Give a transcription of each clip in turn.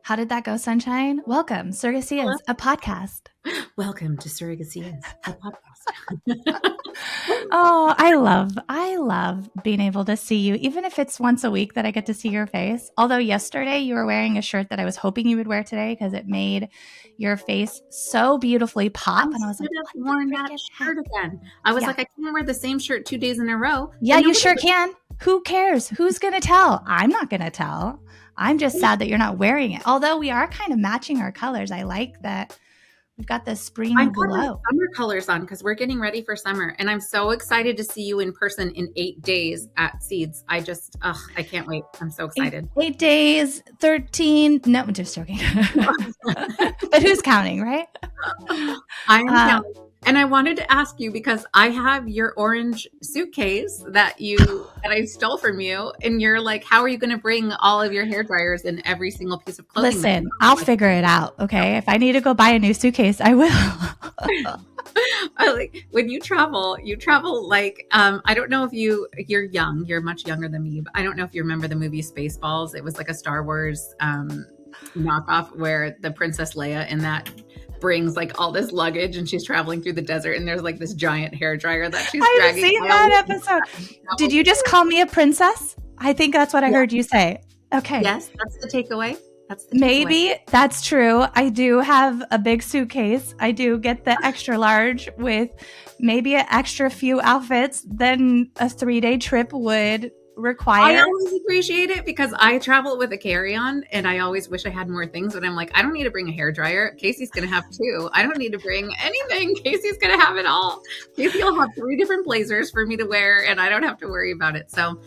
How did that go, Sunshine? Welcome. Surrogacy Hello. is a podcast. Welcome to Surrogacy is a podcast. Oh, I love being able to see you, even if it's once a week that I get to see your face. Although yesterday you were wearing a shirt that I was hoping you would wear today because it made your face so beautifully pop. And I was like, have worn that shirt again. I was like, I can't wear the same shirt 2 days in a row. Yeah, you sure can. Who cares? Who's going to tell? I'm not going to tell. I'm just sad that you're not wearing it. Although we are kind of matching our colors. I like that we've got the spring glow. Summer colors on because we're getting ready for summer. And I'm so excited to see you in person in 8 days at Seeds. I can't wait. I'm so excited. 8 days, 13. No, I'm just joking. But who's counting, right? I am counting. And I wanted to ask you because I have your orange suitcase that I stole from you. And you're like, how are you going to bring all of your hair dryers in every single piece of clothing? Listen, I'll figure it out. Okay. If I need to go buy a new suitcase, I will. When you travel like, I don't know if you're young, you're much younger than me, but I don't know if you remember the movie Spaceballs. It was like a Star Wars knockoff where the Princess Leia in that brings like all this luggage and she's traveling through the desert and there's like this giant hair dryer that she's dragging. I've seen that episode. Did you just call me a princess? I think that's what I heard you say. Okay. Yes, that's the takeaway. Maybe that's true. I do have a big suitcase. I do get the extra large with maybe an extra few outfits than a 3-day trip would require. I always appreciate it because I travel with a carry-on and I always wish I had more things, but I'm like, I don't need to bring a hairdryer. Casey's going to have 2. I don't need to bring anything. Casey's going to have it all. Casey will have 3 different blazers for me to wear and I don't have to worry about it. So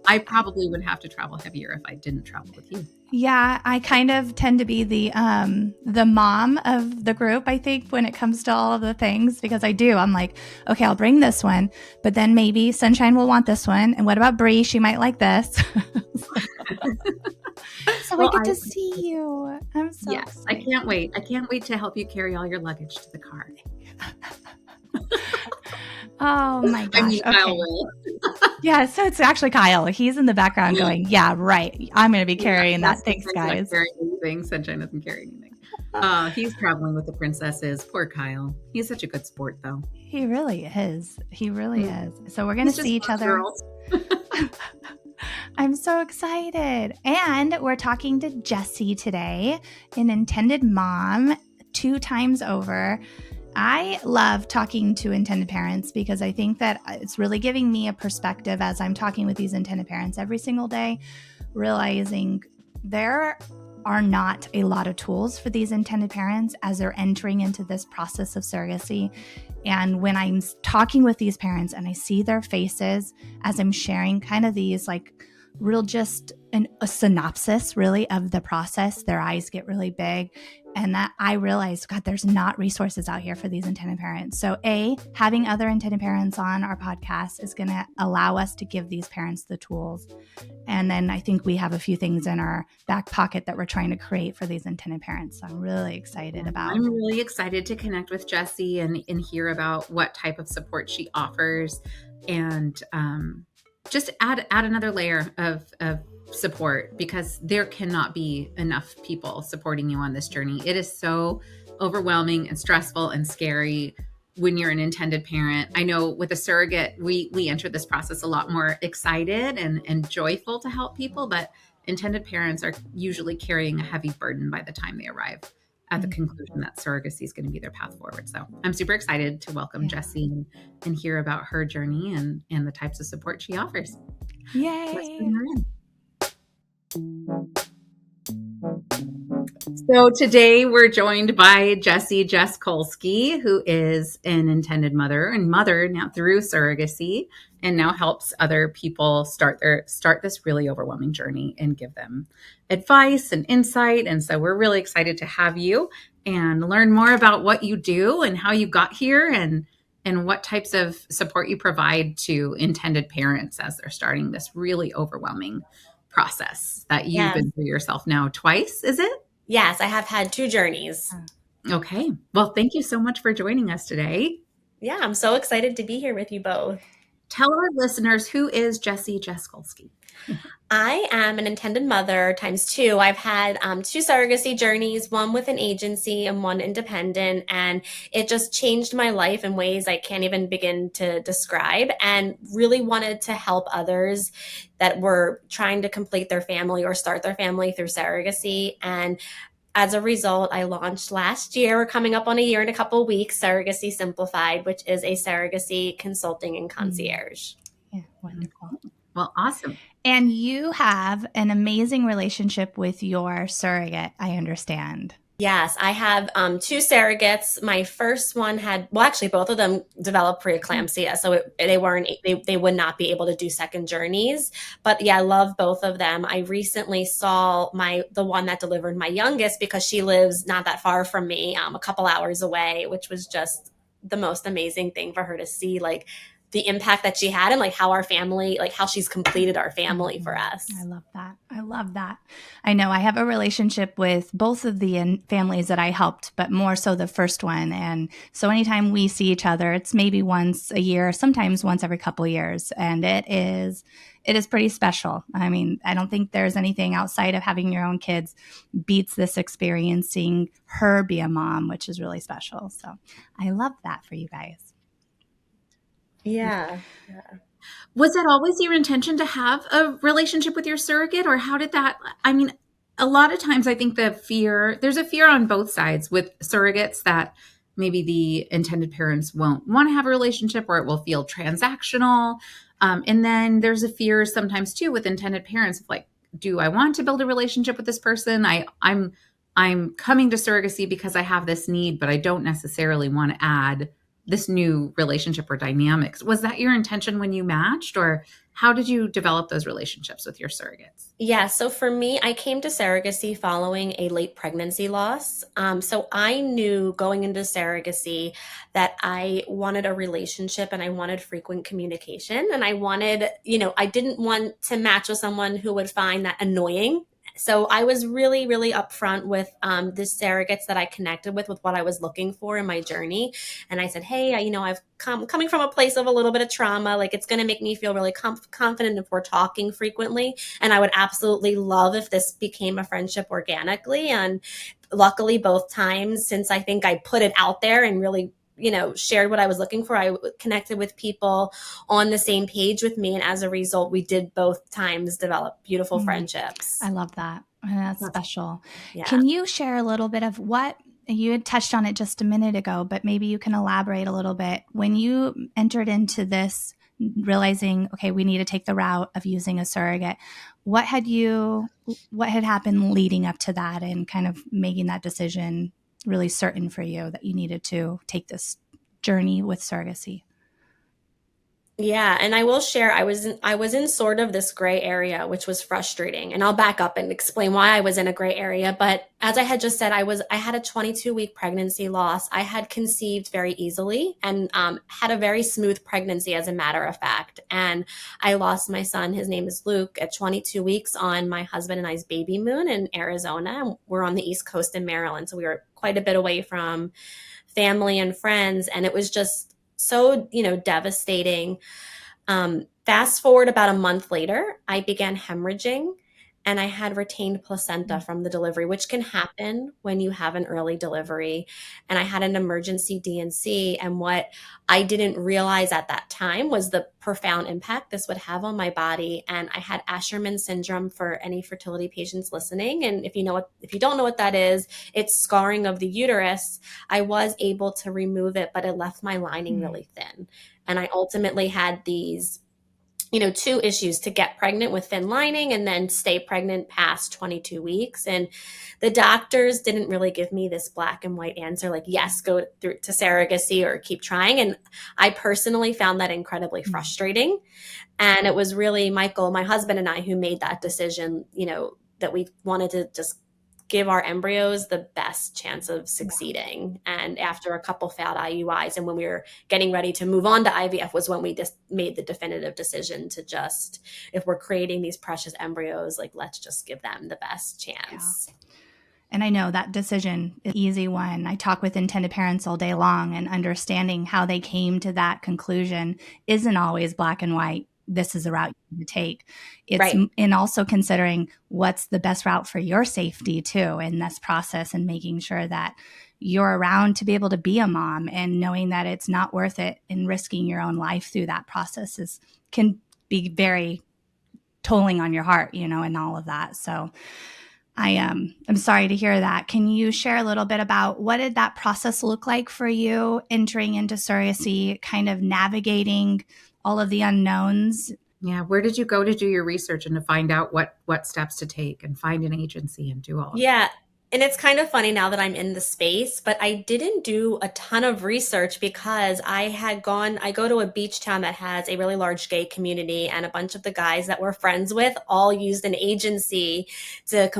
I probably would have to travel heavier if I didn't travel with you. Yeah, I kind of tend to be the mom of the group, I think, when it comes to all of the things, because I'm like, okay, I'll bring this one, but then maybe Sunshine will want this one. And what about Bree? She might like this. So I get to see you. I'm so excited. I can't wait. I can't wait to help you carry all your luggage to the car. Oh my gosh. I mean, Kyle will. Yeah, so it's actually Kyle. He's in the background going, yeah, right. I'm going to be carrying that. Thanks, guys. Sunshine doesn't carry anything. He's traveling with the princesses. Poor Kyle. He's such a good sport, though. He really is. He really is. So we're going to see each other. I'm so excited. And we're talking to Jessie today, an intended mom 2 times over. I love talking to intended parents because I think that it's really giving me a perspective as I'm talking with these intended parents every single day, realizing there are not a lot of tools for these intended parents as they're entering into this process of surrogacy. And when I'm talking with these parents and I see their faces as I'm sharing kind of these like real just a synopsis really of the process, their eyes get really big. And that I realized, God, there's not resources out here for these intended parents. So having other intended parents on our podcast is going to allow us to give these parents the tools. And then I think we have a few things in our back pocket that we're trying to create for these intended parents. So I'm really excited about. I'm really excited to connect with Jessie and hear about what type of support she offers and just add another layer of support, because there cannot be enough people supporting you on this journey. It is so overwhelming and stressful and scary when you're an intended parent. I know with a surrogate, we enter this process a lot more excited and joyful to help people, but intended parents are usually carrying a heavy burden by the time they arrive at the conclusion that surrogacy is going to be their path forward. So I'm super excited to welcome Jessie and hear about her journey and the types of support she offers. Yay! Let's bring her in. So today we're joined by Jessie Jaklusky, who is an intended mother and mother now through surrogacy, and now helps other people start this really overwhelming journey and give them advice and insight. And so we're really excited to have you and learn more about what you do and how you got here and what types of support you provide to intended parents as they're starting this really overwhelming process that you've been through yourself now twice, is it? Yes, I have had 2 journeys. Okay. Well, thank you so much for joining us today. Yeah, I'm so excited to be here with you both. Tell our listeners, who is Jessie Jaklusky? I am an intended mother times two. I've had two surrogacy journeys, one with an agency and one independent, and it just changed my life in ways I can't even begin to describe, and really wanted to help others that were trying to complete their family or start their family through surrogacy. And as a result, I launched last year. We're coming up on a year in a couple of weeks, Surrogacy Simplified, which is a surrogacy consulting and concierge. Yeah, wonderful. Well, awesome. And you have an amazing relationship with your surrogate, I understand. Yes, I have two surrogates. My first one had, well, actually, both of them developed preeclampsia, so they would not be able to do second journeys. But yeah, I love both of them. I recently saw the one that delivered my youngest because she lives not that far from me, a couple hours away, which was just the most amazing thing for her to see, like the impact that she had and like how our family, like how she's completed our family for us. I love that. I love that. I know I have a relationship with both of the families that I helped, but more so the first one. And so anytime we see each other, it's maybe once a year, sometimes once every couple of years. And it is pretty special. I mean, I don't think there's anything outside of having your own kids beats this experiencing her be a mom, which is really special. So I love that for you guys. Yeah. Was it always your intention to have a relationship with your surrogate, or how did that? I mean, a lot of times I think there's a fear on both sides with surrogates that maybe the intended parents won't want to have a relationship, or it will feel transactional. And then there's a fear sometimes too with intended parents of like, do I want to build a relationship with this person? I'm coming to surrogacy because I have this need, but I don't necessarily want to add this new relationship or dynamics. Was that your intention when you matched, or how did you develop those relationships with your surrogates? Yeah, so for me, I came to surrogacy following a late pregnancy loss. So I knew going into surrogacy that I wanted a relationship and I wanted frequent communication. And I wanted, I didn't want to match with someone who would find that annoying. So I was really, really upfront with the surrogates that I connected with what I was looking for in my journey. And I said, hey, I've coming from a place of a little bit of trauma. Like, it's going to make me feel really confident if we're talking frequently. And I would absolutely love if this became a friendship organically. And luckily, both times, since I think I put it out there and really shared what I was looking for, I connected with people on the same page with me. And as a result, we did both times develop beautiful friendships. I love that. That's special. Yeah. Can you share a little bit of what you had touched on it just a minute ago, but maybe you can elaborate a little bit. When you entered into this, realizing, okay, we need to take the route of using a surrogate, what had happened leading up to that and kind of making that decision really certain for you that you needed to take this journey with surrogacy? Yeah, and I will share, I was in sort of this gray area, which was frustrating. And I'll back up and explain why I was in a gray area. But as I had just said, I had a 22-week pregnancy loss. I had conceived very easily and had a very smooth pregnancy, as a matter of fact. And I lost my son, his name is Luke, at 22 weeks on my husband and I's baby moon in Arizona. We're on the East Coast in Maryland, so we were quite a bit away from family and friends. And it was just so, devastating. Fast forward about a month later, I began hemorrhaging and I had retained placenta from the delivery, which can happen when you have an early delivery. And I had an emergency D&C. And what I didn't realize at that time was the profound impact this would have on my body. And I had Asherman syndrome, for any fertility patients listening. And if you don't know what that is, it's scarring of the uterus. I was able to remove it, but it left my lining really thin. And I ultimately had these two issues: to get pregnant with thin lining and then stay pregnant past 22 weeks. And the doctors didn't really give me this black and white answer, like, yes, go through to surrogacy or keep trying. And I personally found that incredibly frustrating. And it was really Michael, my husband, and I who made that decision, that we wanted to just give our embryos the best chance of succeeding. And after a couple failed IUIs, and when we were getting ready to move on to IVF, was when we just made the definitive decision to just, if we're creating these precious embryos, like, let's just give them the best chance. Yeah. And I know that decision is an easy one. I talk with intended parents all day long, and understanding how they came to that conclusion isn't always black and white. this is the route you need to take. It's Right. and also considering what's the best route for your safety too in this process, and making sure that you're around to be able to be a mom, and knowing that it's not worth it and risking your own life through that process can be very tolling on your heart, and all of that. So I'm sorry to hear that. Can you share a little bit about what did that process look like for you entering into surrogacy, kind of navigating all of the unknowns? Yeah. Where did you go to do your research and to find out what steps to take and find an agency and do all of that? Yeah. And it's kind of funny now that I'm in the space, but I didn't do a ton of research because I go to a beach town that has a really large gay community, and a bunch of the guys that we're friends with all used an agency to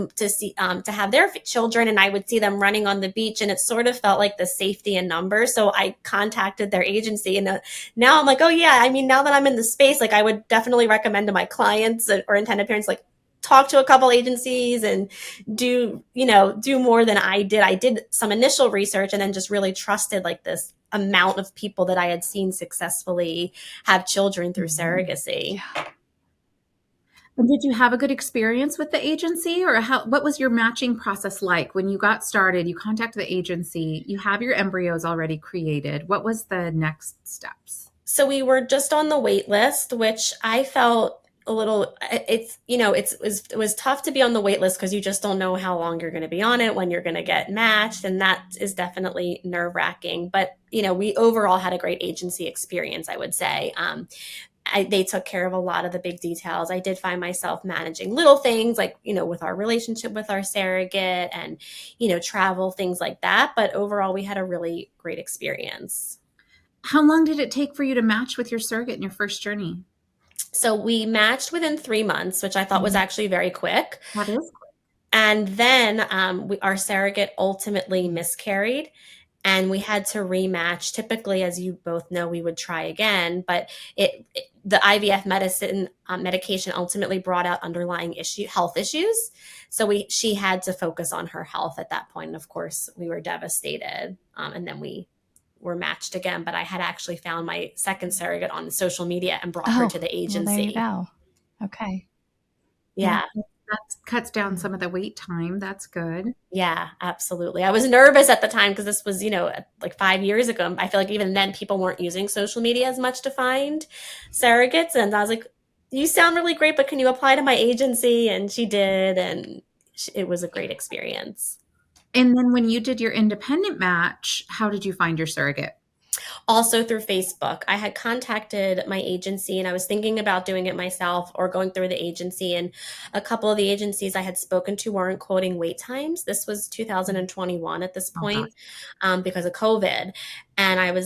have their children. And I would see them running on the beach, and it sort of felt like the safety in numbers. So I contacted their agency, and now I'm like, oh yeah, I mean, now that I'm in the space, like I would definitely recommend to my clients or intended parents, like talk to a couple agencies and do more than I did. I did some initial research and then just really trusted like this amount of people that I had seen successfully have children through surrogacy. Yeah. And did you have a good experience with the agency, or what was your matching process like when you got started? You contacted the agency, you have your embryos already created. What was the next steps? So we were just on the wait list, which I felt a little, it was tough to be on the wait list because you just don't know how long you're going to be on it, when you're going to get matched. And that is definitely nerve wracking. But, we overall had a great agency experience, I would say. They took care of a lot of the big details. I did find myself managing little things like, with our relationship with our surrogate and, travel, things like that. But overall, we had a really great experience. How long did it take for you to match with your surrogate in your first journey? So we matched within 3 months, which I thought was actually very quick. That is quick. And then our surrogate ultimately miscarried, and we had to rematch. Typically, as you both know, we would try again, but the IVF medication ultimately brought out underlying health issues. So she had to focus on her health at that point. And of course, we were devastated. And then we were matched again, but I had actually found my second surrogate on social media and brought her to the agency. Well, there you go. Okay. Yeah. That cuts down some of the wait time. That's good. Yeah, absolutely. I was nervous at the time because this was, like 5 years ago. I feel like even then people weren't using social media as much to find surrogates. And I was like, you sound really great, but can you apply to my agency? And she did. And it was a great experience. And then when you did your independent match, how did you find your surrogate? Also through Facebook. I had contacted my agency and I was thinking about doing it myself or going through the agency. And a couple of the agencies I had spoken to weren't quoting wait times. This was 2021 at this point, because of COVID. And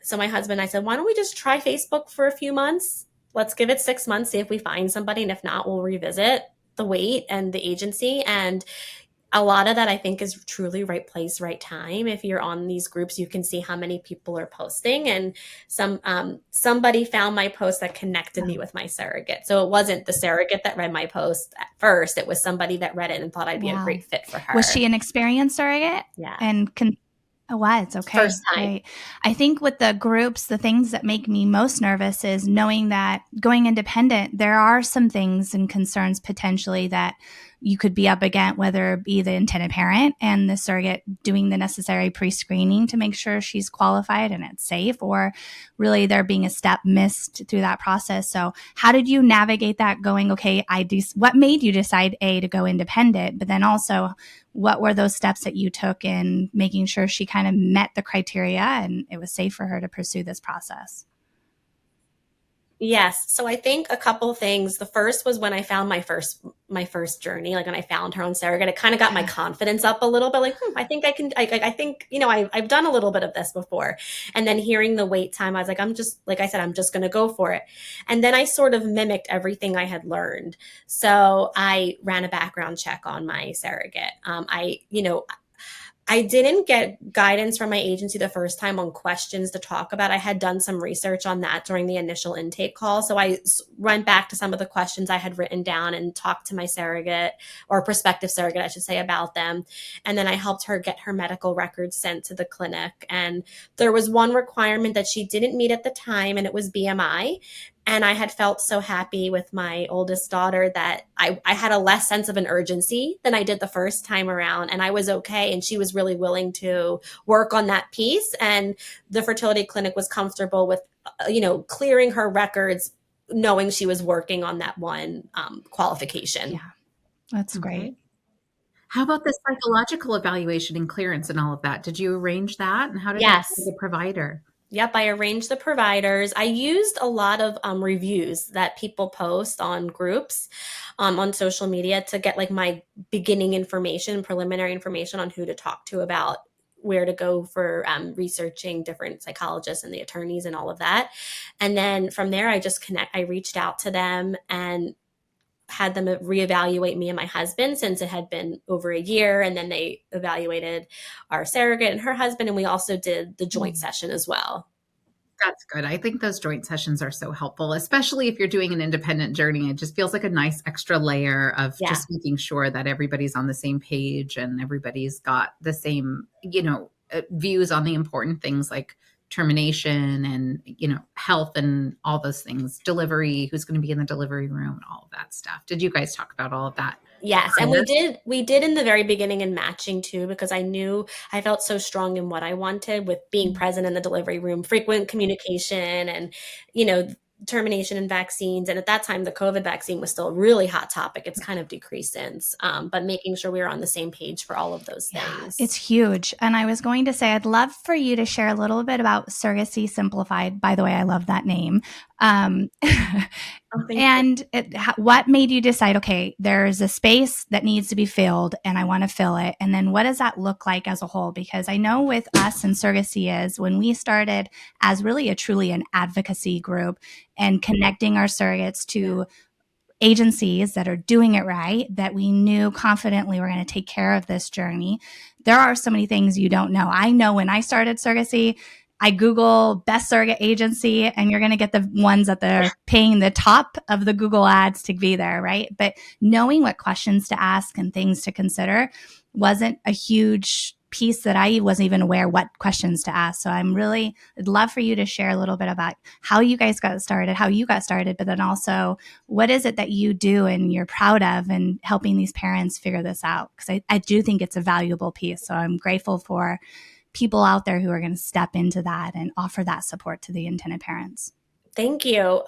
so my husband, I said, why don't we just try Facebook for a few months? Let's give it 6 months, see if we find somebody. And if not, we'll revisit the wait and the agency. And a lot of that, I think, is truly right place, right time. If you're on these groups, you can see how many people are posting. And somebody found my post that connected me with my surrogate. So it wasn't the surrogate that read my post at first. It was somebody that read it and thought I'd be a great fit for her. Was she an experienced surrogate? Yeah. And it was. Okay. First time. Right. I think with the groups, the things that make me most nervous is knowing that going independent, there are some things and concerns potentially that you could be up against, whether it be the intended parent and the surrogate doing the necessary pre-screening to make sure she's qualified and it's safe, or really there being a step missed through that process. So how did you navigate that going, okay, what made you decide to go independent, but then also what were those steps that you took in making sure she kind of met the criteria and it was safe for her to pursue this process? Yes. So I think a couple things. The first was when I found my first journey, like when I found her on surrogate, it kind of got my confidence up a little bit. Like, I think I can, I think, I've done a little bit of this before. And then hearing the wait time, I was like, I'm just going to go for it. And then I sort of mimicked everything I had learned. So I ran a background check on my surrogate. I didn't get guidance from my agency the first time on questions to talk about. I had done some research on that during the initial intake call. So I went back to some of the questions I had written down and talked to my surrogate, or prospective surrogate, I should say, about them. And then I helped her get her medical records sent to the clinic. And there was one requirement that she didn't meet at the time, and it was BMI. And I had felt so happy with my oldest daughter that I had a less sense of an urgency than I did the first time around. And I was okay. And she was really willing to work on that piece. And the fertility clinic was comfortable with, clearing her records, knowing she was working on that one qualification. Yeah, that's great. How about the psychological evaluation and clearance and all of that? Did you arrange that? And how did that go to the provider? Yep, I arranged the providers. I used a lot of reviews that people post on groups on social media to get like my beginning information, preliminary information on who to talk to about where to go for researching different psychologists and the attorneys and all of that. And then from there, I reached out to them and had them reevaluate me and my husband, since it had been over a year. And then they evaluated our surrogate and her husband. And we also did the joint session as well. That's good. I think those joint sessions are so helpful, especially if you're doing an independent journey. It just feels like a nice extra layer of just making sure that everybody's on the same page and everybody's got the same, views on the important things like termination and, health and all those things, delivery, who's going to be in the delivery room, all of that stuff. Did you guys talk about all of that? Yes. And we did in the very beginning in matching too, because I knew I felt so strong in what I wanted with being present in the delivery room, frequent communication and, termination and vaccines. And at that time, the COVID vaccine was still a really hot topic. It's kind of decreased since, but making sure we were on the same page for all of those things. It's huge. And I was going to say, I'd love for you to share a little bit about Surrogacy Simplified. By the way, I love that name. What made you decide, okay, there's a space that needs to be filled and I want to fill it. And then what does that look like as a whole? Because I know with us and Surrogacy is when we started as really truly an advocacy group and connecting our surrogates to agencies that are doing it right, that we knew confidently we're going to take care of this journey. There are so many things you don't know. I know when I started Surrogacy, I Google best surrogate agency and you're going to get the ones that they're paying the top of the Google ads to be there, right? But knowing what questions to ask and things to consider wasn't a huge piece that I wasn't even aware what questions to ask. So I'd love for you to share a little bit about how you guys got started, how you got started, but then also what is it that you do and you're proud of and helping these parents figure this out? Because I do think it's a valuable piece. So I'm grateful for people out there who are going to step into that and offer that support to the intended parents. Thank you.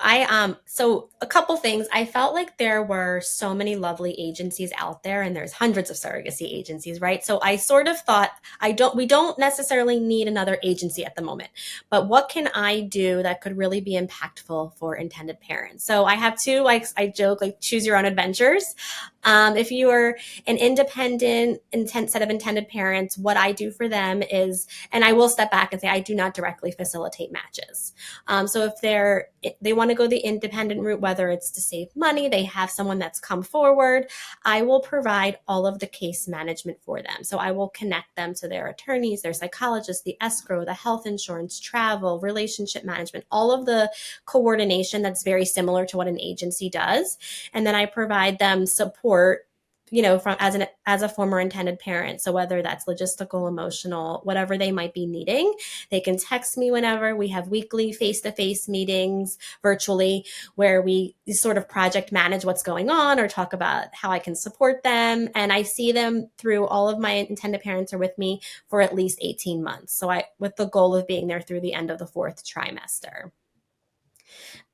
So a couple things. I felt like there were so many lovely agencies out there and there's hundreds of surrogacy agencies, right? So I sort of thought we don't necessarily need another agency at the moment, but what can I do that could really be impactful for intended parents? So I have two, I joke, choose your own adventures. If you are an independent set of intended parents, what I do for them is, and I will step back and say, I do not directly facilitate matches. So if they want to go the independent route, whether it's to save money, they have someone that's come forward, I will provide all of the case management for them. So I will connect them to their attorneys, their psychologists, the escrow, the health insurance, travel, relationship management, all of the coordination that's very similar to what an agency does. And then I provide them support, as a former intended parent. So whether that's logistical, emotional, whatever they might be needing, they can text me whenever. We have weekly face-to-face meetings virtually where we sort of project manage what's going on or talk about how I can support them. And I see them through, all of my intended parents are with me for at least 18 months. So with the goal of being there through the end of the 4th trimester.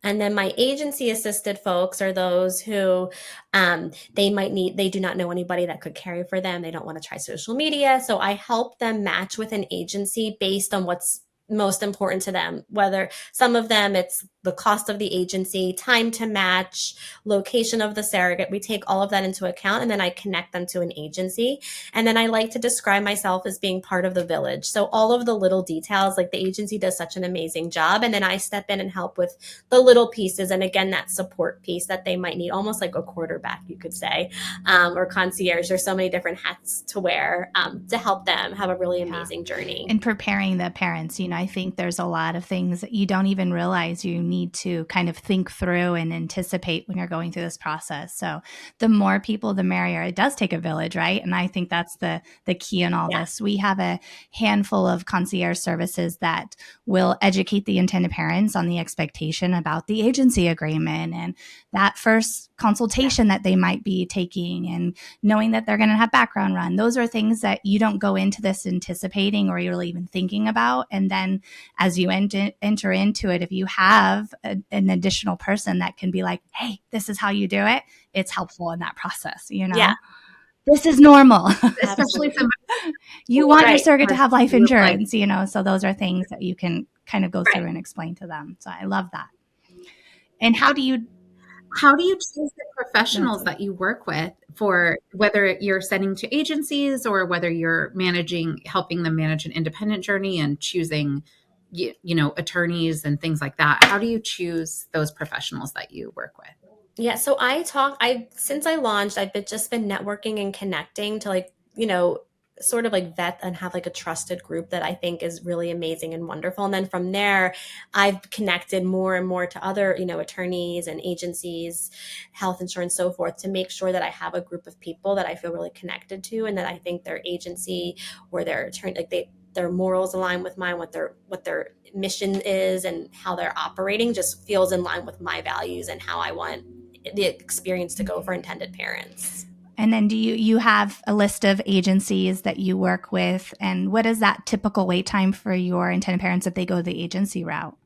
And then my agency assisted folks are those who they do not know anybody that could carry for them. They don't want to try social media. So I help them match with an agency based on what's most important to them, whether some of them it's the cost of the agency, time to match, location of the surrogate. We take all of that into account and then I connect them to an agency. And then I like to describe myself as being part of the village. So all of the little details, like the agency does such an amazing job. And then I step in and help with the little pieces. And again, that support piece that they might need, almost like a quarterback, you could say, or concierge. There's so many different hats to wear to help them have a really amazing journey. And preparing the parents, I think there's a lot of things that you don't even realize you need to kind of think through and anticipate when you're going through this process. So the more people, the merrier. It does take a village, right? And I think that's the key in all this. We have a handful of concierge services that will educate the intended parents on the expectation about the agency agreement and that first consultation that they might be taking, and knowing that they're going to have background run. Those are things that you don't go into this anticipating or you're even thinking about. And then as you enter into it, if you have an additional person that can be like, hey, this is how you do it, it's helpful in that process, Yeah. This is normal. Especially somebody you want your surrogate to have life insurance, so those are things that you can kind of go through and explain to them. So I love that. And how do you choose the professionals that you work with, for whether you're sending to agencies or whether you're helping them manage an independent journey and choosing, attorneys and things like that? How do you choose those professionals that you work with? Yeah. So since I launched, I've just been networking and connecting to sort of vet and have a trusted group that I think is really amazing and wonderful. And then from there, I've connected more and more to other, attorneys and agencies, health insurance, so forth, to make sure that I have a group of people that I feel really connected to, and that I think their agency or their attorney, their morals align with mine, what their mission is and how they're operating just feels in line with my values and how I want the experience to go for intended parents. And then do you have a list of agencies that you work with, and what is that typical wait time for your intended parents if they go the agency route?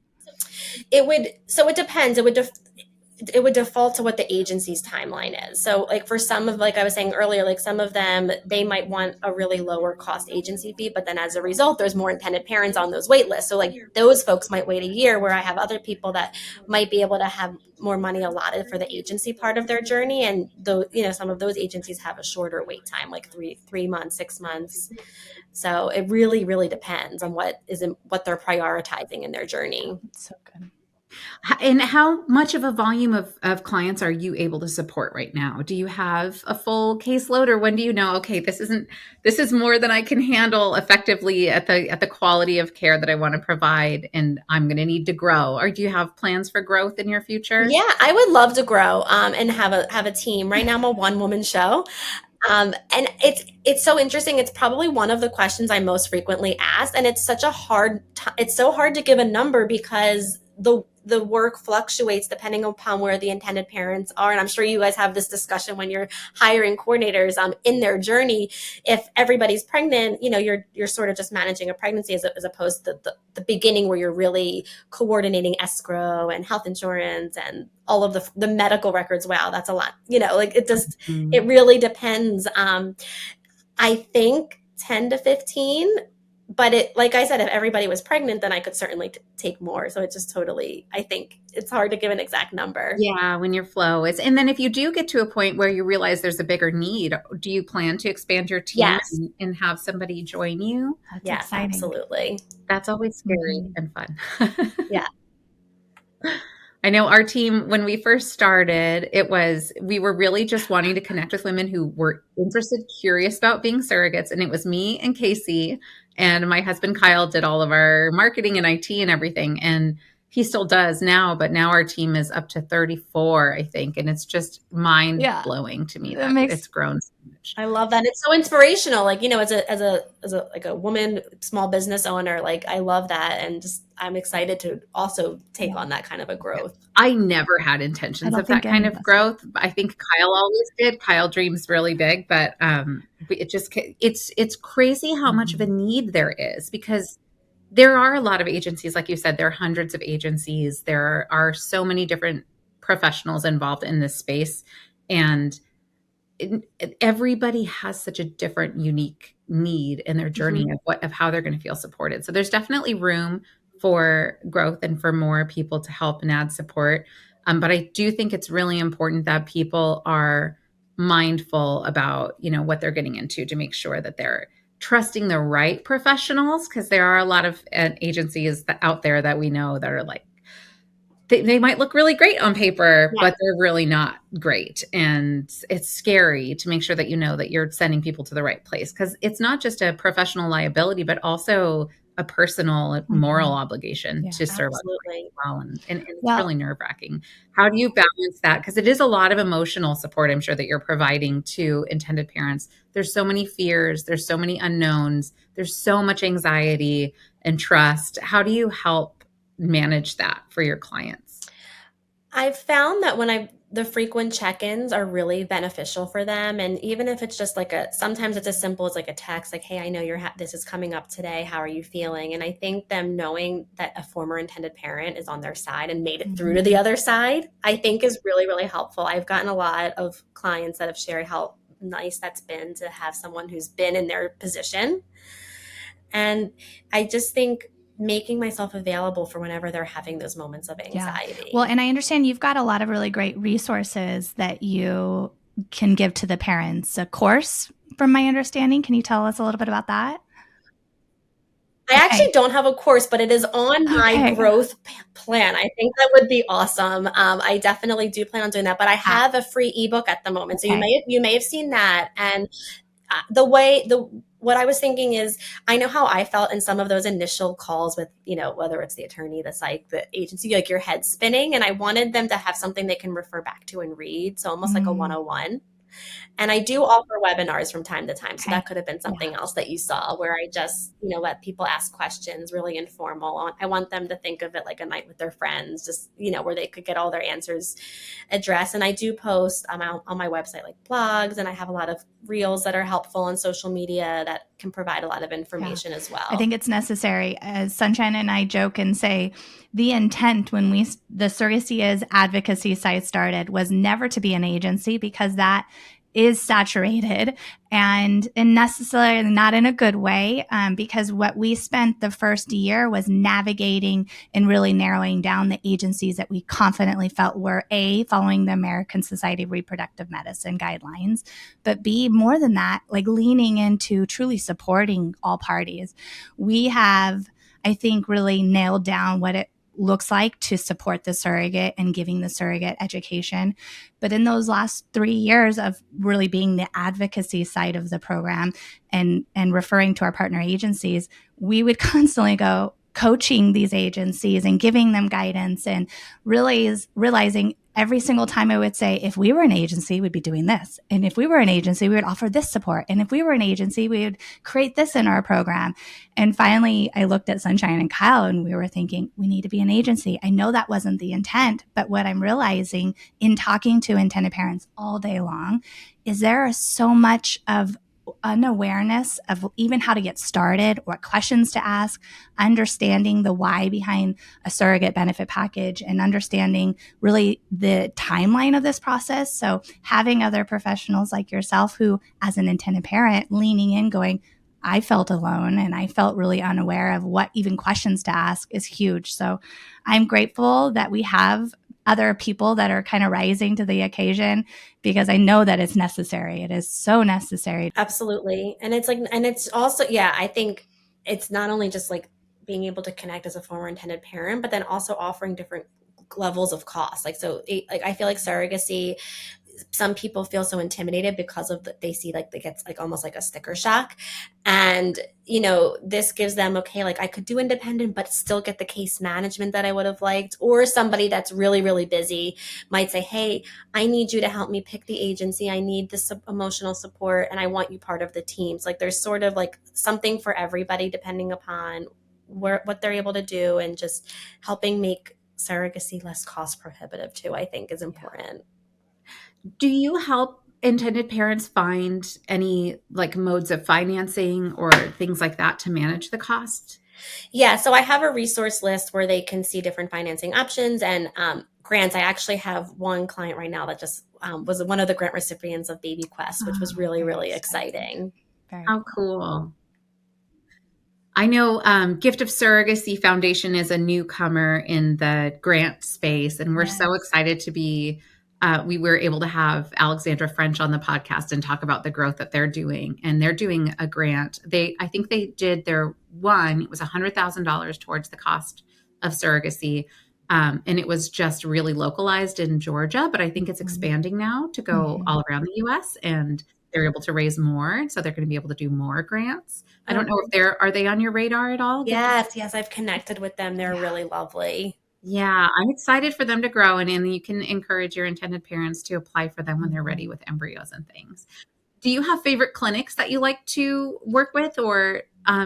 It depends. It would default to what the agency's timeline is. So for some of, I was saying earlier, some of them, they might want a really lower cost agency fee, but then as a result, there's more intended parents on those wait lists. So those folks might wait a year, where I have other people that might be able to have more money allotted for the agency part of their journey. And some of those agencies have a shorter wait time, like 3 months, 6 months. So it really, really depends on what they're prioritizing in their journey. That's so good. And how much of a volume of clients are you able to support right now? Do you have a full caseload, or when do you know, okay, this is more than I can handle effectively at the quality of care that I want to provide, and I'm going to need to grow? Or do you have plans for growth in your future? Yeah, I would love to grow and have a team. Right now I'm a one-woman show. And it's so interesting. It's probably one of the questions I most frequently asked, and it's so hard to give a number, because the work fluctuates depending upon where the intended parents are. And I'm sure you guys have this discussion when you're hiring coordinators in their journey. If everybody's pregnant, you're sort of just managing a pregnancy as opposed to the beginning, where you're really coordinating escrow and health insurance and all of the medical records. Wow, that's a lot. It really depends. I think 10 to 15. But like I said, if everybody was pregnant, then I could certainly take more. So it's just I think it's hard to give an exact number. Yeah, when your flow is. And then if you do get to a point where you realize there's a bigger need, do you plan to expand your team and have somebody join you? That's exciting. Absolutely. That's always scary and fun. Yeah. I know our team, when we first started, we were really just wanting to connect with women who were interested, curious about being surrogates. And it was me and Casey, and my husband, Kyle, did all of our marketing and IT and everything. And he still does now, but now our team is up to 34, I think. And it's just mind blowing to me that it's grown so much. I love that. It's so inspirational. As a woman, small business owner, I love that. And just, I'm excited to also take on that kind of a growth. I never had intentions of that kind of growth. I think Kyle always did. Kyle dreams really big, but it's crazy how much of a need there is, because there are a lot of agencies. Like you said, there are hundreds of agencies. There are so many different professionals involved in this space. And everybody has such a different, unique need in their journey of how they're going to feel supported. So there's definitely room for growth and for more people to help and add support. But I do think it's really important that people are mindful about, what they're getting into, to make sure that they're trusting the right professionals, because there are a lot of agencies out there that we know that are they might look really great on paper, but they're really not great. And it's scary to make sure that that you're sending people to the right place, because it's not just a professional liability, but also a personal moral obligation Yeah. to serve Absolutely. well. And it's Well, really nerve-wracking. How do you balance that? Because it is a lot of emotional support, I'm sure, that you're providing to intended parents. There's so many fears, there's so many unknowns, there's so much anxiety and trust. How do you help manage that for your clients? I've found that the frequent check-ins are really beneficial for them. And even if it's just like sometimes it's as simple as like a text, like, hey, I know this is coming up today. How are you feeling? And I think them knowing that a former intended parent is on their side and made it through to the other side, I think is really, really helpful. I've gotten a lot of clients that have shared how nice that's been to have someone who's been in their position. And I just think making myself available for whenever they're having those moments of anxiety. Yeah. Well, and I understand you've got a lot of really great resources that you can give to the parents. A course, from my understanding. Can you tell us a little bit about that? I actually don't have a course, but it is on my growth plan. I think that would be awesome. I definitely do plan on doing that, but I have a free ebook at the moment. So you may have seen that. And what I was thinking is, I know how I felt in some of those initial calls with, whether it's the attorney, the psych, the agency, like your head spinning. And I wanted them to have something they can refer back to and read. So almost like a 101. And I do offer webinars from time to time. So that could have been something else that you saw, where I just, let people ask questions, really informal. I want them to think of it like a night with their friends, just, where they could get all their answers addressed. And I do post on my website, like blogs, and I have a lot of reels that are helpful on social media that can provide a lot of information as well. I think it's necessary. As Sunshine and I joke and say, the intent when the Surrogacy is advocacy site started was never to be an agency, because that is saturated and necessarily not in a good way, because what we spent the first year was navigating and really narrowing down the agencies that we confidently felt were A, following the American Society of Reproductive Medicine guidelines, but B, more than that, like leaning into truly supporting all parties. We have, I think, really nailed down what it looks like to support the surrogate and giving the surrogate education. But in those last 3 years of really being the advocacy side of the program and referring to our partner agencies, we would constantly go coaching these agencies and giving them guidance, and really realizing every single time I would say, if we were an agency, we'd be doing this. And if we were an agency, we would offer this support. And if we were an agency, we would create this in our program. And finally, I looked at Sunshine and Kyle and we were thinking, we need to be an agency. I know that wasn't the intent, but what I'm realizing in talking to intended parents all day long is there is so much of unawareness of even how to get started, what questions to ask, understanding the why behind a surrogate benefit package, and understanding really the timeline of this process. So having other professionals like yourself who, as an intended parent, leaning in going, I felt alone and I felt really unaware of what even questions to ask, is huge. So I'm grateful that we have other people that are kind of rising to the occasion, because I know that it's necessary. It is so necessary. Absolutely. And it's also, I think it's not only just like being able to connect as a former intended parent, but then also offering different levels of cost. I feel like surrogacy, some people feel so intimidated because of they see like it gets like almost like a sticker shock. And, this gives them, okay, like I could do independent, but still get the case management that I would have liked. Or somebody that's really, really busy might say, hey, I need you to help me pick the agency. I need this emotional support and I want you part of the teams. Like there's sort of like something for everybody depending upon what they're able to do, and just helping make surrogacy less cost prohibitive too, I think is important. Do you help intended parents find any like modes of financing or things like that to manage the cost? Yeah, so I have a resource list where they can see different financing options and grants. I actually have one client right now that just was one of the grant recipients of Baby Quest, which was really, really exciting. How cool. I know Gift of Surrogacy Foundation is a newcomer in the grant space, and we're so excited to be we were able to have Alexandra French on the podcast and talk about the growth that they're doing. And they're doing a grant. I think they did it was $100,000 towards the cost of surrogacy. And it was just really localized in Georgia, but I think it's expanding now to go all around the US. And they're able to raise more, so they're going to be able to do more grants. I don't know if are they on your radar at all? Yes, I've connected with them. They're really lovely. Yeah, I'm excited for them to grow, and you can encourage your intended parents to apply for them when they're ready with embryos and things. Do you have favorite clinics that you like to work with, or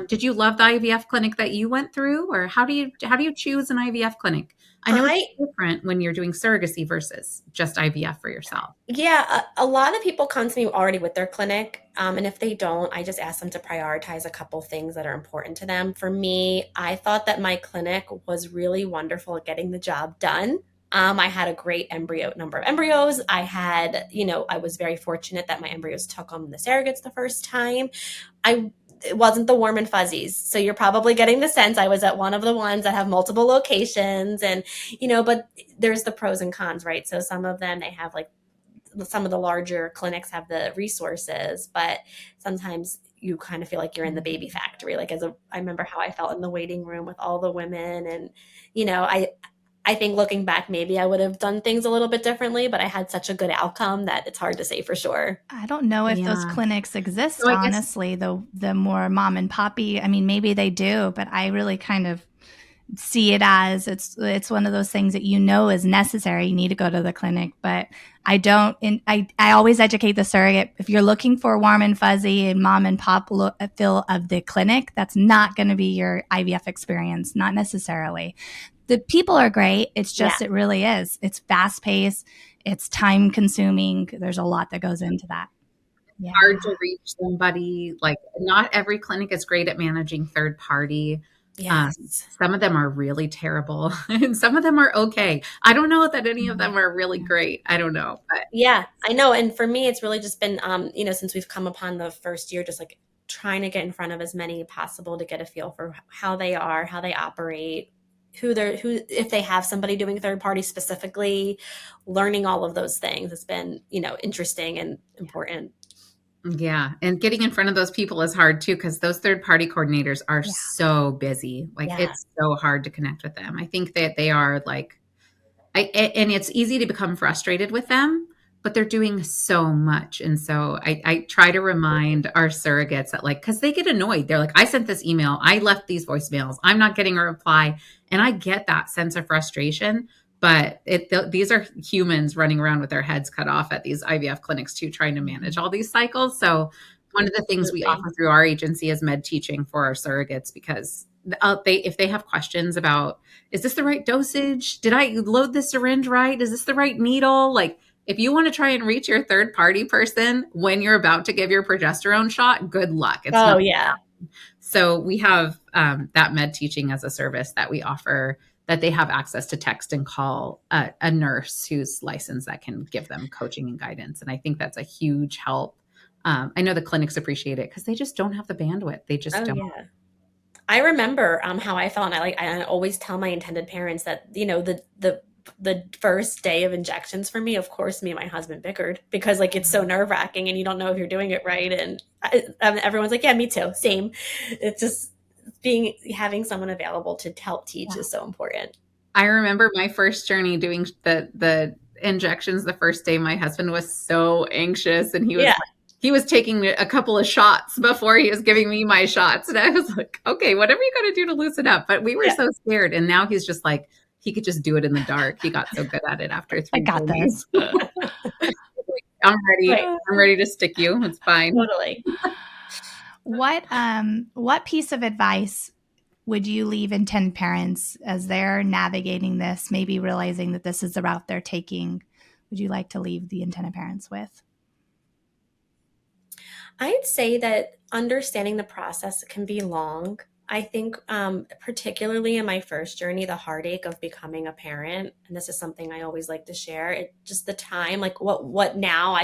did you love the IVF clinic that you went through, or how do you choose an IVF clinic? I know it's different when you're doing surrogacy versus just IVF for yourself. Yeah, a lot of people come to me already with their clinic. And if they don't, I just ask them to prioritize a couple things that are important to them. For me, I thought that my clinic was really wonderful at getting the job done. I had a great number of embryos. I was very fortunate that my embryos took home the surrogates the first time. It wasn't the warm and fuzzies. So you're probably getting the sense I was at one of the ones that have multiple locations and, but there's the pros and cons, right? So some of them, they have some of the larger clinics have the resources, but sometimes you kind of feel like you're in the baby factory. I remember how I felt in the waiting room with all the women and, I think looking back, maybe I would have done things a little bit differently, but I had such a good outcome that it's hard to say for sure. I don't know if those clinics exist, honestly, the more mom and poppy. I mean, maybe they do, but I really kind of see it as it's one of those things that is necessary. You need to go to the clinic, but I don't. I always educate the surrogate. If you're looking for warm and fuzzy and mom and pop feel of the clinic, that's not going to be your IVF experience. Not necessarily. The people are great. It's just, It really is. It's fast paced. It's time consuming. There's a lot that goes into that. Yeah. Hard to reach somebody. Not every clinic is great at managing third party. Yes. Some of them are really terrible and some of them are okay. I don't know that any of them are really great. I don't know. But. Yeah, I know. And for me, it's really just been, since we've come upon the first year, just trying to get in front of as many possible to get a feel for how they are, how they operate, if they have somebody doing third party specifically, learning all of those things. It's been, interesting and important. Yeah. And getting in front of those people is hard too, because those third party coordinators are so busy. It's so hard to connect with them. I think that they are and it's easy to become frustrated with them, but they're doing so much. And so I try to remind our surrogates that because they get annoyed. They're like, I sent this email. I left these voicemails. I'm not getting a reply. And I get that sense of frustration, but these are humans running around with their heads cut off at these IVF clinics too, trying to manage all these cycles. So one of the things we offer through our agency is med teaching for our surrogates, because if they have questions about, is this the right dosage? Did I load the syringe right? Is this the right needle? If you want to try and reach your third party person when you're about to give your progesterone shot, good luck. So we have that med teaching as a service that we offer, that they have access to text and call a nurse who's licensed that can give them coaching and guidance. And I think that's a huge help. I know the clinics appreciate it because they just don't have the bandwidth. They just don't. Yeah. I remember how I felt. And I always tell my intended parents that, the first day of injections for me, of course, me and my husband bickered because it's so nerve wracking and you don't know if you're doing it right. And everyone's like, yeah, me too. Same. It's just having someone available to help teach is so important. I remember my first journey doing the injections. The first day, my husband was so anxious and he was taking a couple of shots before he was giving me my shots. And I was like, okay, whatever you got to do to loosen up. But we were so scared. And now he's just he could just do it in the dark. He got so good at it after 3 I got days. I'm ready. Right. I'm ready to stick you. It's fine. Totally. What piece of advice would you leave intended parents as they're navigating this, maybe realizing that this is the route they're taking? Would you like to leave the intended parents with? I'd say that understanding the process can be long. I think particularly in my first journey, the heartache of becoming a parent, and this is something I always like to share, just the time, what now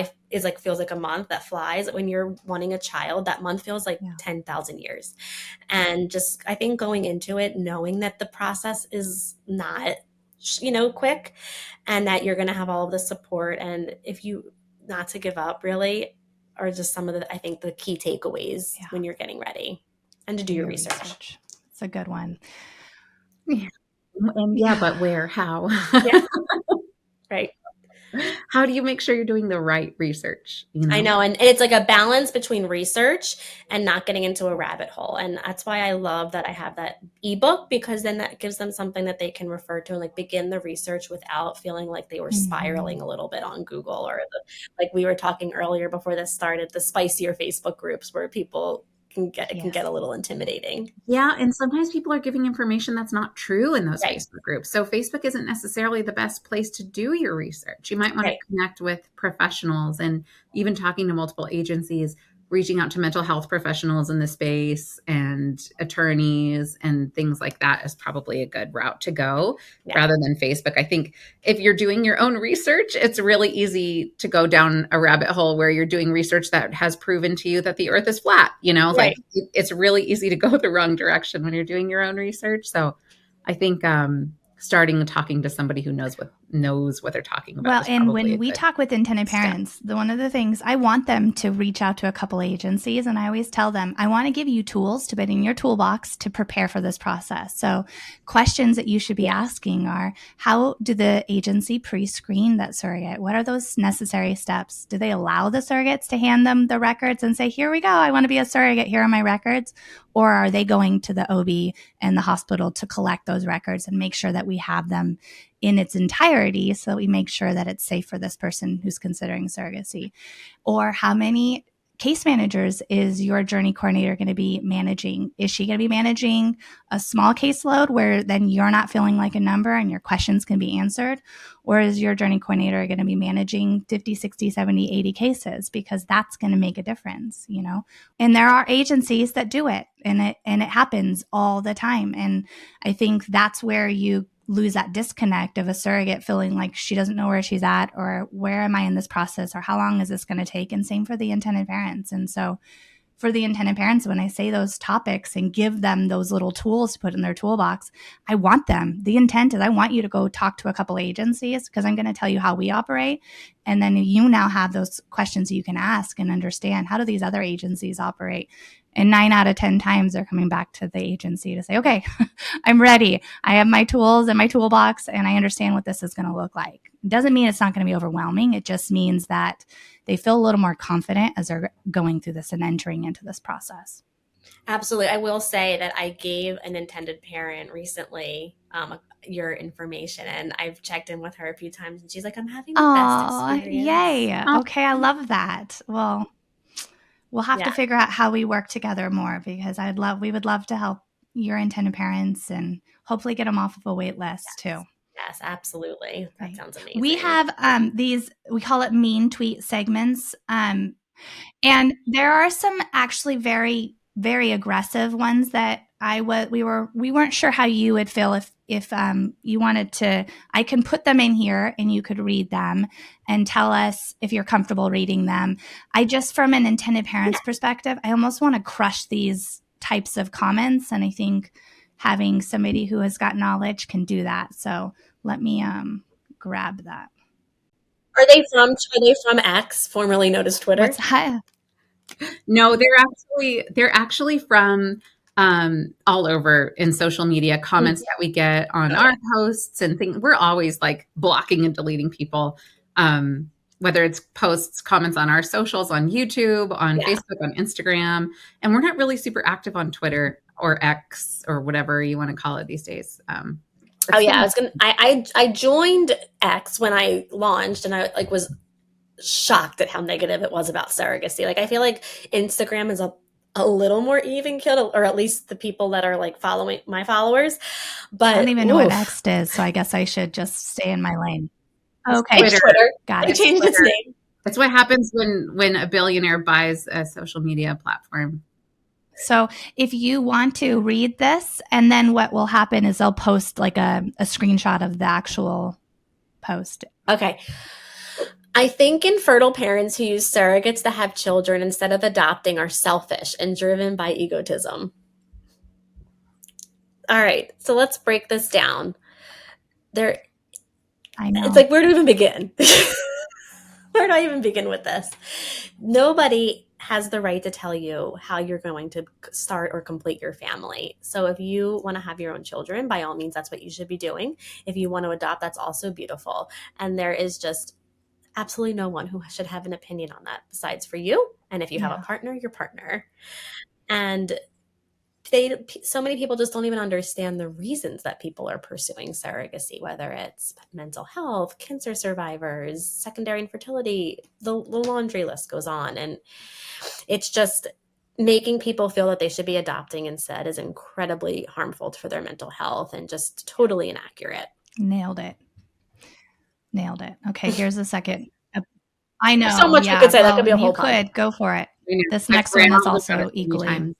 feels like a month that flies. When you're wanting a child, that month feels like 10,000 years. And just, I think going into it, knowing that the process is not, quick, and that you're going to have all of the support, and if you not to give up really, are just some of the key takeaways when you're getting ready. And to do your research. It's a good one. Yeah. And but where? How? Right. How do you make sure you're doing the right research? I know. And it's like a balance between research and not getting into a rabbit hole. And that's why I love that I have that ebook, because then that gives them something that they can refer to and like begin the research without feeling like they were spiraling a little bit on Google, or like we were talking earlier before this started, the spicier Facebook groups where people can get a little intimidating. Yeah, and sometimes people are giving information that's not true in those Right. Facebook groups. So Facebook isn't necessarily the best place to do your research. You might want to connect with professionals, and even talking to multiple agencies, reaching out to mental health professionals in the space and attorneys and things like that is probably a good route to go rather than Facebook. I think if you're doing your own research, it's really easy to go down a rabbit hole where you're doing research that has proven to you that the earth is flat, like it's really easy to go the wrong direction when you're doing your own research. So I think starting talking to somebody who knows what they're talking about. Well, and when we talk with intended parents, one of the things I want them to reach out to a couple agencies, and I always tell them, I want to give you tools to put in your toolbox to prepare for this process. So questions that you should be asking are, how do the agency pre-screen that surrogate? What are those necessary steps? Do they allow the surrogates to hand them the records and say, here we go, I want to be a surrogate, here are my records? Or are they going to the OB and the hospital to collect those records and make sure that we have them in its entirety so that we make sure that it's safe for this person who's considering surrogacy? Or how many case managers is your journey coordinator going to be managing? Is she going to be managing a small caseload where then you're not feeling like a number and your questions can be answered? Or is your journey coordinator going to be managing 50, 60, 70, 80 cases? Because that's going to make a difference, And there are agencies that do it, and it happens all the time. And I think that's where you lose that disconnect of a surrogate feeling like she doesn't know where she's at, or where am I in this process, or how long is this going to take? And same for the intended parents. And so for the intended parents, when I say those topics and give them those little tools to put in their toolbox, I want them. The intent is I want you to go talk to a couple agencies, because I'm going to tell you how we operate. And then you now have those questions you can ask and understand, how do these other agencies operate? And 9 out of 10 times they're coming back to the agency to say, okay, I'm ready. I have my tools in my toolbox and I understand what this is going to look like. It doesn't mean it's not going to be overwhelming. It just means that they feel a little more confident as they're going through this and entering into this process. Absolutely. I will say that I gave an intended parent recently your information, and I've checked in with her a few times, and she's like, I'm having the best experience. Yay. Okay, I love that. Well, we'll have to figure out how we work together more, because we would love to help your intended parents and hopefully get them off of a wait list too. Yes, absolutely. That sounds amazing. We have these, we call it mean tweet segments. And there are some actually very, very aggressive ones that we weren't sure how you would feel if you wanted to. I can put them in here and you could read them and tell us if you're comfortable reading them. From an intended parent's perspective, I almost want to crush these types of comments. And I think having somebody who has got knowledge can do that. So let me grab that. Are they from X, formerly known as Twitter? What's that? No, they're actually from all over in social media, comments that we get on our posts and things. We're always like blocking and deleting people, whether it's posts, comments on our socials, on YouTube, on Facebook, on Instagram. And we're not really super active on Twitter or X or whatever you want to call it these days. I joined X when I launched, and I was shocked at how negative it was about surrogacy. I feel like Instagram is a little more even killed, or at least the people that are following my followers. But I don't even know what X is, so I guess I should just stay in my lane. Okay, Twitter. Got it. Changed its name. That's what happens when a billionaire buys a social media platform. So if you want to read this, and then what will happen is they'll post a screenshot of the actual post. Okay. I think infertile parents who use surrogates to have children instead of adopting are selfish and driven by egotism. All right. So let's break this down. I know. It's where do we even begin? Where do I even begin with this? Nobody has the right to tell you how you're going to start or complete your family. So if you want to have your own children, by all means, that's what you should be doing. If you want to adopt, that's also beautiful. And there is just absolutely no one who should have an opinion on that besides for you. And if you have a partner, your partner. And so many people just don't even understand the reasons that people are pursuing surrogacy, whether it's mental health, cancer survivors, secondary infertility, the laundry list goes on. And it's just making people feel that they should be adopting instead is incredibly harmful for their mental health and just totally inaccurate. Nailed it. Okay, here's the second. I know. So much you could say. That could be a whole pod. You could go for it. This next one is also equally.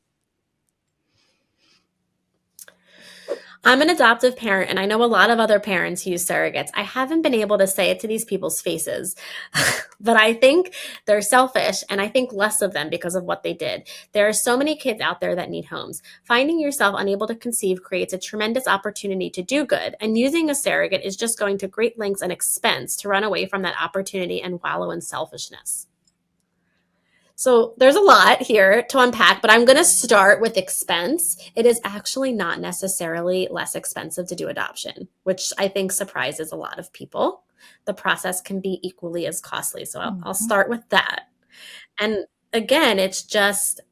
I'm an adoptive parent, and I know a lot of other parents use surrogates. I haven't been able to say it to these people's faces, but I think they're selfish, and I think less of them because of what they did. There are so many kids out there that need homes. Finding yourself unable to conceive creates a tremendous opportunity to do good, and using a surrogate is just going to great lengths and expense to run away from that opportunity and wallow in selfishness. So there's a lot here to unpack, but I'm going to start with expense. It is actually not necessarily less expensive to do adoption, which I think surprises a lot of people. The process can be equally as costly. So I'll start with that. And again, it's just,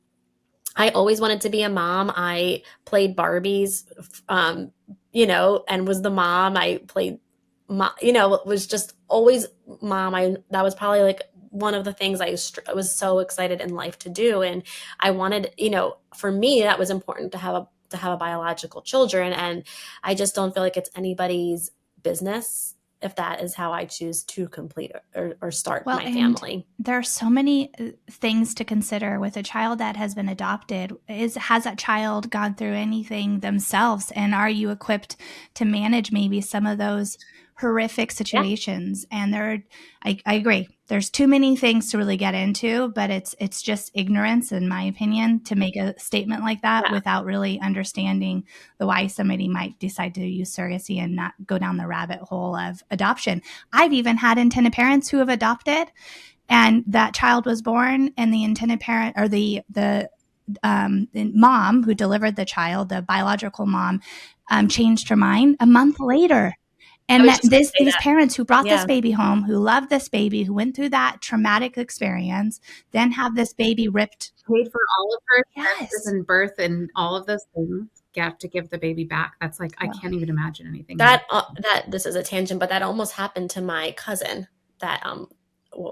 I always wanted to be a mom. I played Barbies, and was the mom. I played, it was just always mom. That was probably like one of the things I was so excited in life to do. And I wanted, for me, that was important to have a biological children. And I just don't feel like it's anybody's business if that is how I choose to complete or start my family. There are so many things to consider with a child that has been adopted. Has that child gone through anything themselves? And are you equipped to manage maybe some of those horrific situations? Yeah. And I agree. There's too many things to really get into, but it's just ignorance, in my opinion, to make a statement like that without really understanding the why somebody might decide to use surrogacy and not go down the rabbit hole of adoption. I've even had intended parents who have adopted, and that child was born, and the intended parent or the mom who delivered the child, the biological mom, changed her mind a month later. And that these parents who brought this baby home, who loved this baby, who went through that traumatic experience, then have this baby ripped. Paid for all of her expenses and birth and all of those things. Have to give the baby back. That's like, I can't even imagine anything. That this is a tangent, but that almost happened to my cousin that,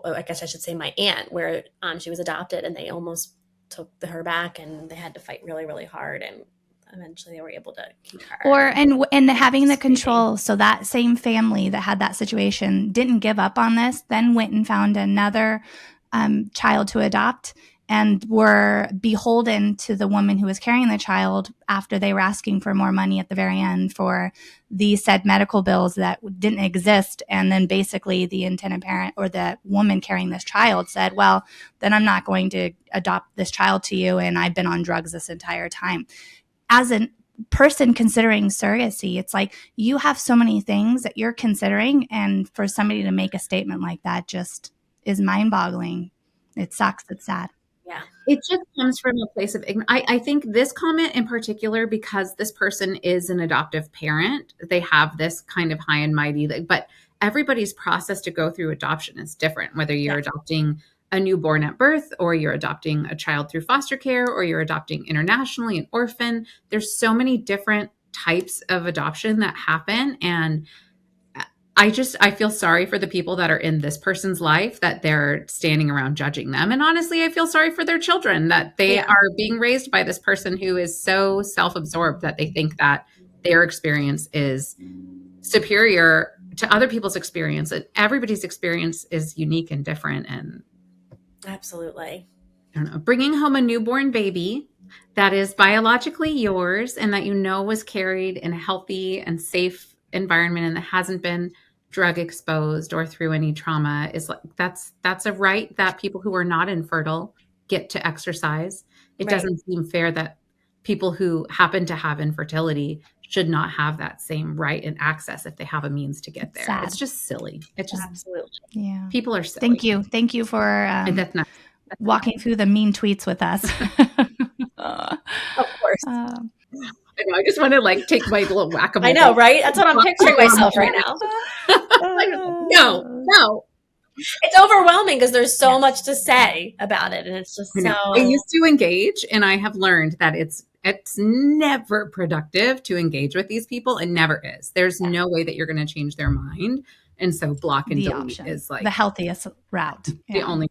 I guess I should say my aunt, where she was adopted and they almost took her back and they had to fight really, really hard. And eventually they were able to keep her. And having the control. So that same family that had that situation didn't give up on this, then went and found another child to adopt and were beholden to the woman who was carrying the child after they were asking for more money at the very end for the said medical bills that didn't exist. And then basically the intended parent or the woman carrying this child said, well, then I'm not going to adopt this child to you. And I've been on drugs this entire time. As a person considering surrogacy, it's like you have so many things that you're considering. And for somebody to make a statement like that just is mind-boggling. It sucks. It's sad. Yeah. It just comes from a place of ignorance. I think this comment in particular, because this person is an adoptive parent, they have this kind of high and mighty, but everybody's process to go through adoption is different, whether you're adopting a newborn at birth, or you're adopting a child through foster care, or you're adopting internationally an orphan. There's so many different types of adoption that happen. And I feel sorry for the people that are in this person's life, that they're standing around judging them. And honestly, I feel sorry for their children, that they are being raised by this person who is so self-absorbed that they think that their experience is superior to other people's experience. And everybody's experience is unique and different. And absolutely. I don't know, bringing home a newborn baby that is biologically yours and that was carried in a healthy and safe environment and that hasn't been drug exposed or through any trauma is like, that's a right that people who are not infertile get to exercise. It doesn't seem fair that people who happen to have infertility should not have that same right and access if they have a means to get there. It's just silly. It's just absolutely. People are silly. Thank you for walking through the mean tweets with us. Of course. I know, I just want to take my little whack-a-mole. I know, right? That's what I'm picturing myself right now. No. It's overwhelming because there's so much to say about it. And it's just I so. know. I used to engage, and I have learned that it's never productive to engage with these people. It never is. There's no way that you're going to change their mind. And so block and The delete option is like the healthiest route. the only.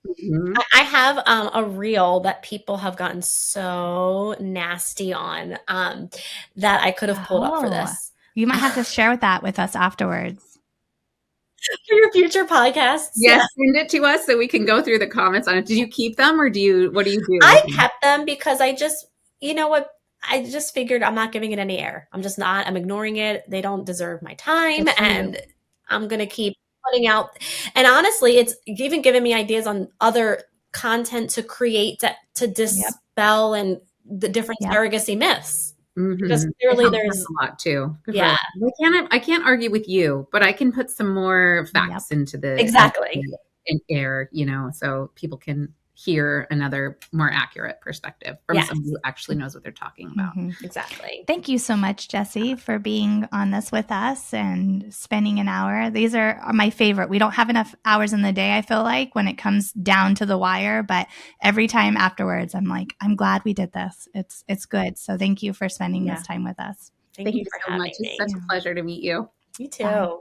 Mhm. I have a reel that people have gotten so nasty on that I could have pulled up for this. You might have to share that with us afterwards. For your future podcasts. Yes, send it to us so we can go through the comments on it. Did you keep them, or what do you do? I kept them because I just, you know what? I just figured I'm not giving it any air. I'm just not. I'm ignoring it. They don't deserve my time, and I'm going to keep putting out. And honestly, it's even given me ideas on other content to create to dispel and the different surrogacy myths. Because clearly there's a lot too. Yeah. I can't argue with you, but I can put some more facts into the in air, so people can hear another more accurate perspective from someone who actually knows what they're talking about. Exactly. Thank you so much, Jessie, for being on this with us and spending an hour. These are my favorite. We don't have enough hours in the day, I feel like, when it comes down to the wire, but every time afterwards, I'm like, I'm glad we did this. It's good. So thank you for spending this time with us. Thank you so much. It's such a pleasure to meet you. You too. Bye.